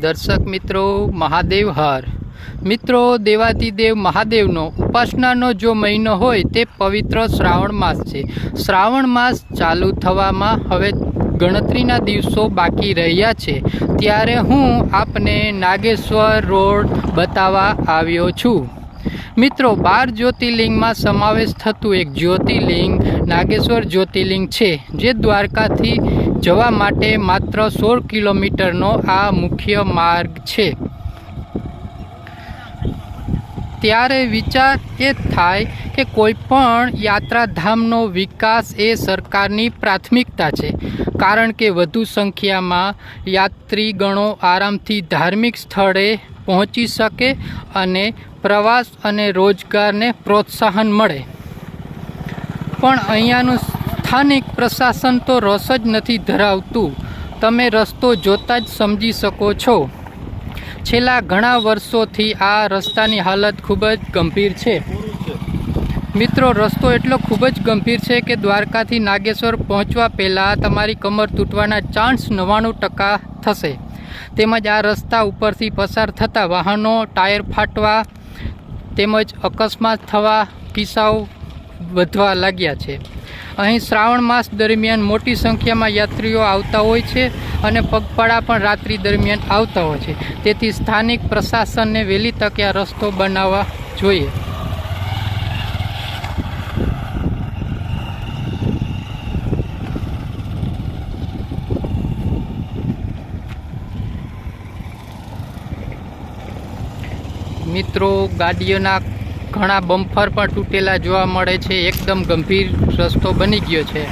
દર્શક મિત્રો, મહાદેવ હર મિત્રો, દેવાધિદેવ મહાદેવનો ઉપાસનાનો જો મહિનો હોય તે પવિત્ર શ્રાવણ માસ છે. શ્રાવણ માસ ચાલુ થવામાં હવે ગણતરીના દિવસો બાકી રહ્યા છે. ત્યારે હું આપને નાગેશ્વર રોડ બતાવવા આવ્યો છું. મિત્રો, 12 જ્યોતિર્લિંગમાં સમાવેશ થતું એક જ્યોતિર્લિંગ નાગેશ્વર જ્યોતિર્લિંગ છે, જે દ્વારકાથી જવા માટે માત્ર 16 કિલોમીટરનો આ મુખ્ય માર્ગ છે. ત્યારે વિચાર એ થાય કે કોઈ પણ યાત્રાધામનો વિકાસ એ સરકારની પ્રાથમિકતા છે, કારણ કે વધુ સંખ્યામાં યાત્રીગણો આરામથી ધાર્મિક સ્થળે પહોંચી શકે અને પ્રવાસ અને રોજગારને પ્રોત્સાહન મળે. પણ અહીંયાનું સ્થાનિક પ્રશાસન તો રસ જ નથી ધરાવતું. તમે રસ્તો જોતા જ સમજી શકો છો. છેલ્લા ઘણા વર્ષોથી આ રસ્તાની હાલત ખૂબ જ ગંભીર છે. મિત્રો, રસ્તો એટલો ખૂબ જ ગંભીર છે કે દ્વારકાથી નાગેશ્વર પહોંચવા પહેલાં તમારી કમર તૂટવાના ચાન્સ 99% થશે. તેમજ આ રસ્તા ઉપરથી પસાર થતા વાહનો ટાયર ફાટવા તેમજ અકસ્માત થવા કિસ્સાઓ વધવા લાગ્યા છે. અહીં શ્રાવણ માસ દરમિયાન મોટી સંખ્યામાં યાત્રીઓ આવતા હોય છે અને પગપાળા પણ રાત્રિ દરમિયાન આવતા હોય છે. તેથી સ્થાનિક પ્રશાસનને વહેલી તકે આ રસ્તો બનાવવા જોઈએ. મિત્રો, ગાડીઓના ઘણા બમ્પર પણ તૂટેલા જોવા મળે છે. એકદમ ગંભીર રસ્તો બની ગયો છે.